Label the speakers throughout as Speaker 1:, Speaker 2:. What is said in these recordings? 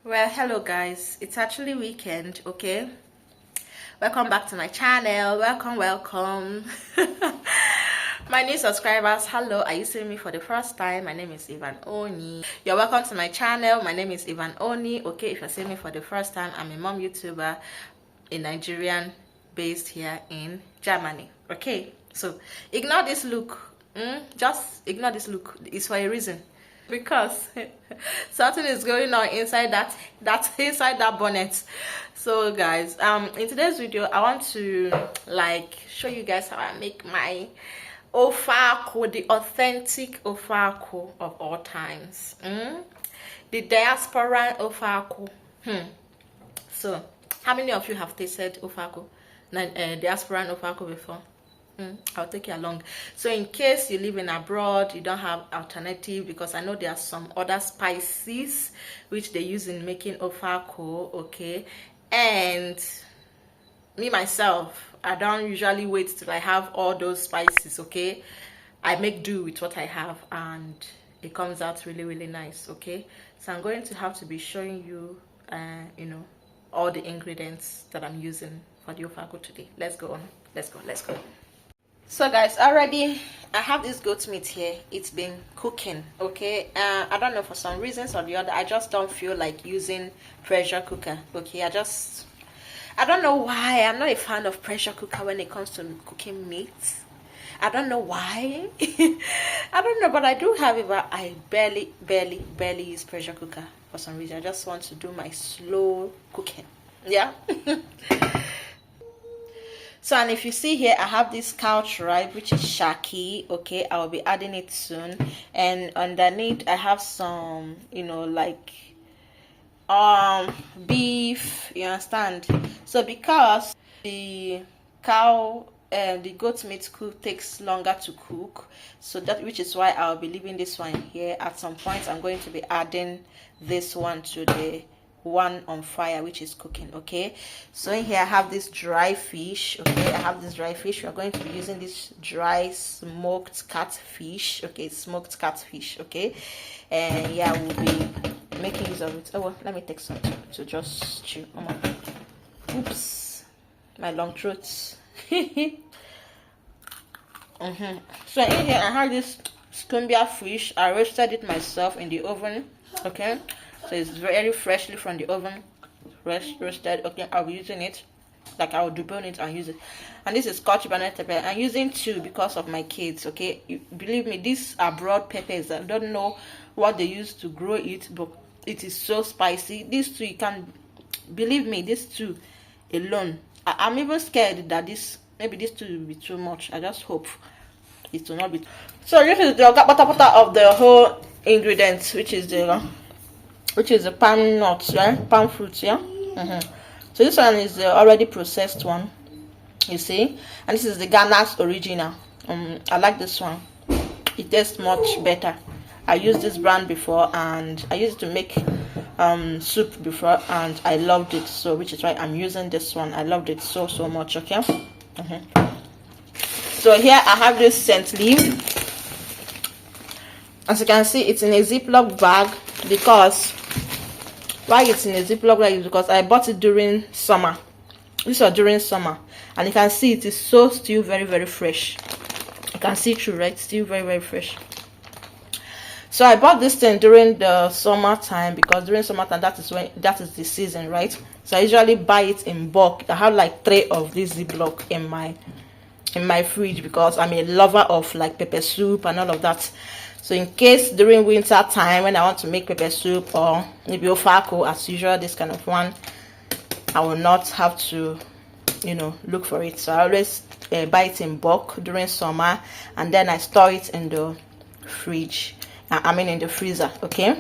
Speaker 1: Well, hello guys, it's actually weekend. Okay, welcome back to my channel. Welcome. My new subscribers, hello. Are you seeing me for the first time? My name is Ivan Oni. You're welcome to my channel. My name is Ivan Oni. Okay, if you're seeing me for the first time, I'm a mom YouTuber, a Nigerian based here in Germany. Okay, so ignore this look. Just ignore this look. It's for a reason, because something is going on inside that inside that bonnet. So guys, in today's video I want to show you guys how I make my ofe akwu, the authentic ofe akwu of all times. The diasporan ofe akwu. So how many of you have tasted ofe akwu, diasporan ofe akwu before? I'll take you along. So in case you live in abroad, you don't have alternative, because I know there are some other spices which they use in making ofe akwu. Okay, and me myself, I don't usually wait till I have all those spices. Okay, I make do with what I have and it comes out really nice. Okay, so I'm going to have to be showing you all the ingredients that I'm using for the ofe akwu today. Let's go. So guys, already I have this goat meat here. It's been cooking. Okay, I don't know, for some reasons or the other, I just don't feel like using pressure cooker. Okay, I don't know why. I'm not a fan of pressure cooker when it comes to cooking meat. I don't know why. I don't know, but I do have it, but I barely use pressure cooker for some reason. I just want to do my slow cooking. Yeah. So, and if you see here, I have this couch ripe, which is shaki. Okay, I will be adding it soon. And underneath I have some, beef, you understand? So because the goat meat takes longer to cook, so that, which is why I'll be leaving this one here. At some point I'm going to be adding this one to the one on fire, which is cooking. Okay, so in here I have this dry fish. Okay, I have this dry fish. We're going to be using this dry smoked catfish. Okay, smoked catfish. Okay, and yeah, we'll be making use of it. Oh well, let me take some to just chew. Oh my, oops, my long throat. So in here I have this scumbia fish. I roasted it myself in the oven. Okay, so it's very freshly from the oven, roasted. Okay, I'll be using it, like I will debone it and use it. And this is scotch bonnet pepper. I'm using 2 because of my kids. Okay, believe me, these are broad peppers. I don't know what they use to grow it, but it is so spicy. These 2, you can believe me, these 2 alone, I'm even scared that maybe these 2 will be too much. I just hope it will not be. So this is the pata of the whole ingredients, which is the palm nuts, right? Palm fruits, yeah. So this one is the already processed one, you see, and this is the Ghana's original. I like this one. It tastes much better. I used this brand before, and I used to make soup before, and I loved it. So which is why I'm using this one. I loved it so much. Okay. So here I have this scent leaf. As you can see, it's in a Ziploc bag. Because why it's in a Ziploc bag is because I bought it during summer. This was during summer, and you can see it is still very fresh. You can see through, right? Still very fresh. So I bought this thing during the summertime, because during summertime that is the season, right? So I usually buy it in bulk. I have like 3 of this Ziploc in my fridge, because I'm a lover of like pepper soup and all of that. So in case during winter time, when I want to make pepper soup or maybe ofe akwu as usual, this kind of one, I will not have to look for it. So I always buy it in bulk during summer, and then I store it in the fridge. In the freezer. Okay.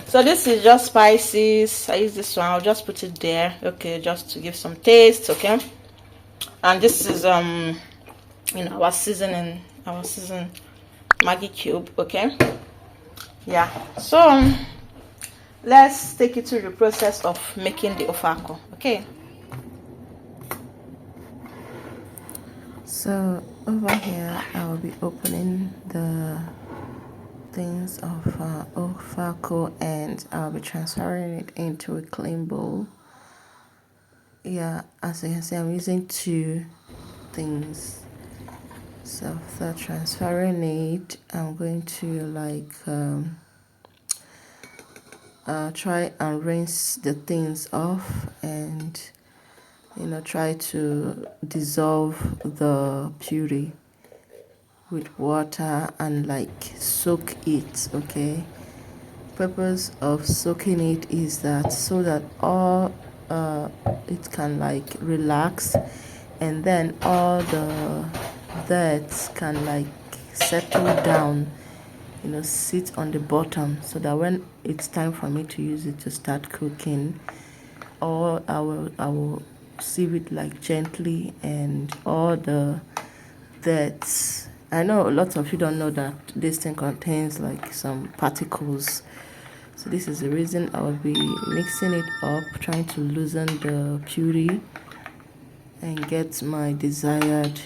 Speaker 1: So this is just spices. I use this one. I'll just put it there. Okay, just to give some taste. Okay. And this is our season Maggi cube. Okay. Yeah. So let's take you through the process of making the ofe akwu. Okay. So over here I will be opening the things of ofe akwu, and I'll be transferring it into a clean bowl. Yeah, as you can see, I'm using two things. So after transferring it, I'm going to try and rinse the things off, and try to dissolve the puree with water and soak it. Okay, purpose of soaking it is that so that all it can relax, and then all the dirt can settle down, sit on the bottom, so that when it's time for me to use it to start cooking, or I will sieve it gently, and all the dirt. I know lots of you don't know that this thing contains some particles. So this is the reason I will be mixing it up, trying to loosen the puree and get my desired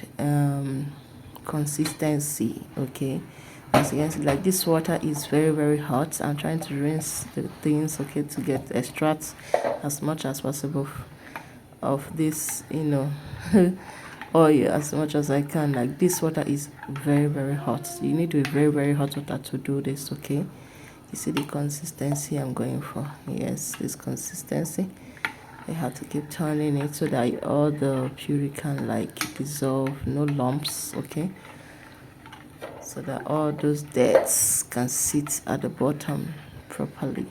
Speaker 1: consistency. Okay, as you can see, this water is very hot. I'm trying to rinse the things, okay, to get extract as much as possible of this oil as much as I can. This water is very hot. You need to be very hot water to do this. Okay, you see the consistency I'm going for. Yes, this consistency. I have to keep turning it so that all the puree can dissolve, no lumps. Okay, so that all those dirts can sit at the bottom properly.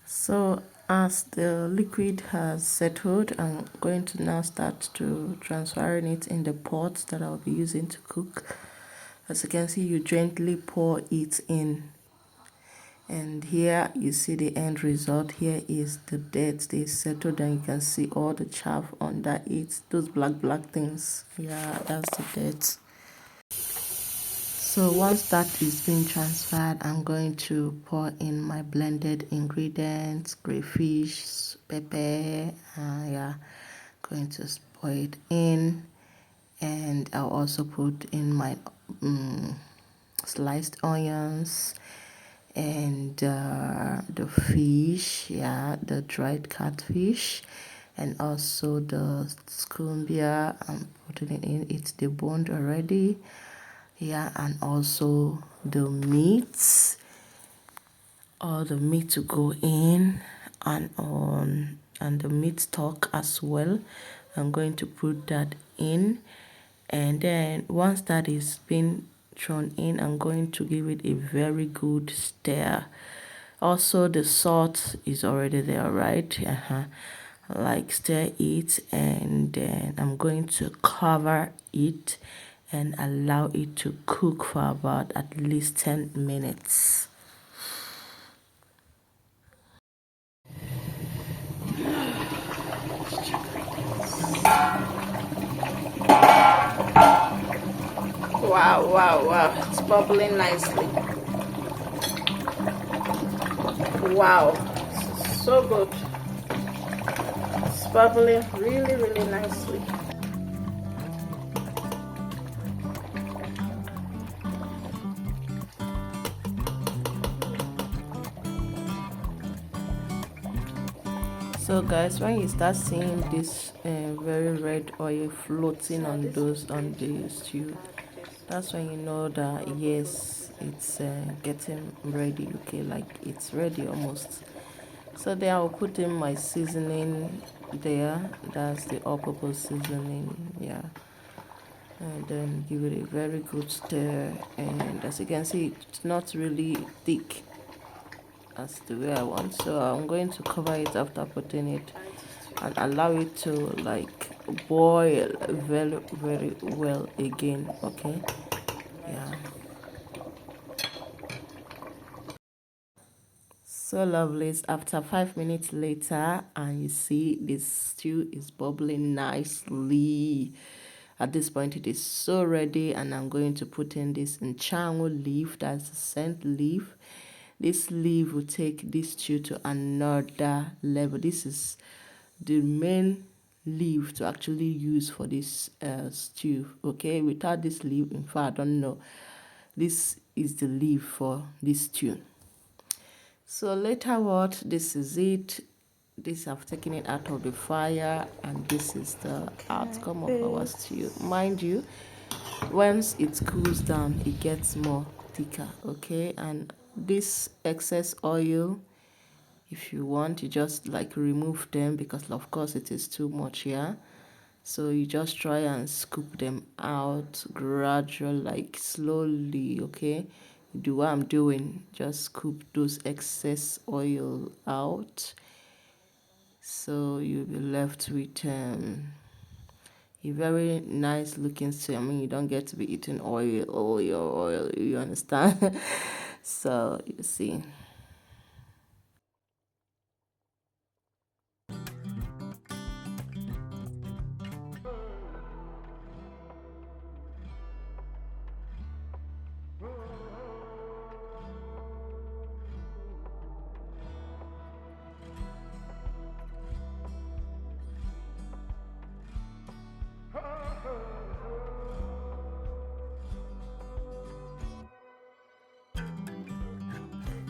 Speaker 1: So as the liquid has settled, I'm going to now start to transferring it in the pot that I'll be using to cook. As you can see, you gently pour it in, and here you see the end result. Here is the dirt. They settled, and you can see all the chaff under it, those black things. Yeah, that's the dirt. So once that is being transferred, I'm going to pour in my blended ingredients, crayfish, pepper. Yeah, going to pour it in, and I'll also put in my sliced onions, and the fish, yeah, the dried catfish, and also the scumbia. I'm putting it in. It's deboned already. Yeah, and also the meats, all the meat to go in, and the meat stock as well. I'm going to put that in, and then once that is being thrown in, I'm going to give it a very good stir. Also, the salt is already there, right? Stir it, and then I'm going to cover it and allow it to cook for about at least 10 minutes. Wow, it's bubbling nicely. Wow, so good. It's bubbling really nicely. So guys, when you start seeing this very red oil floating on the stew, that's when you know that yes, it's getting ready. Okay, it's ready almost. So then I'll put in my seasoning there. That's the all-purpose seasoning. Yeah, and then give it a very good stir. And as you can see, it's not really thick as the way I want, so I'm going to cover it after putting it and allow it to boil very well again. Okay, yeah, so lovely. After 5 minutes later, and you see this stew is bubbling nicely. At this point, it is so ready, and I'm going to put in this nchangu leaf. That's the scent leaf. This leaf will take this stew to another level. This is the main leaf to actually use for this stew. Okay, without this leaf, in fact, I don't know, this is the leaf for this stew. So later what, this is it. This, I've taken it out of the fire, and this is the outcome of our stew. Mind you, once it cools down, it gets more thicker. Okay, and this excess oil, if you want, you just like remove them, because of course it is too much. Yeah, so you just try and scoop them out gradually, like slowly. Okay, do what I'm doing, just scoop those excess oil out, so you'll be left with a very nice looking stew. I mean, you don't get to be eating oil, you understand? So you see.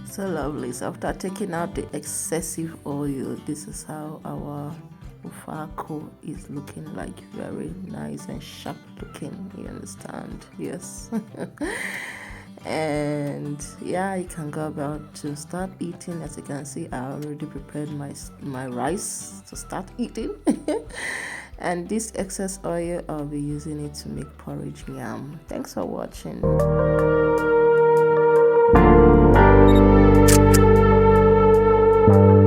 Speaker 1: So lovely. So after taking out the excessive oil, this is how our ofe akwu is looking like. Very nice and sharp looking, you understand? Yes. And yeah, you can go about to start eating. As you can see, I already prepared my rice to start eating. And this excess oil, I'll be using it to make porridge yam. Thanks for watching. Thank you.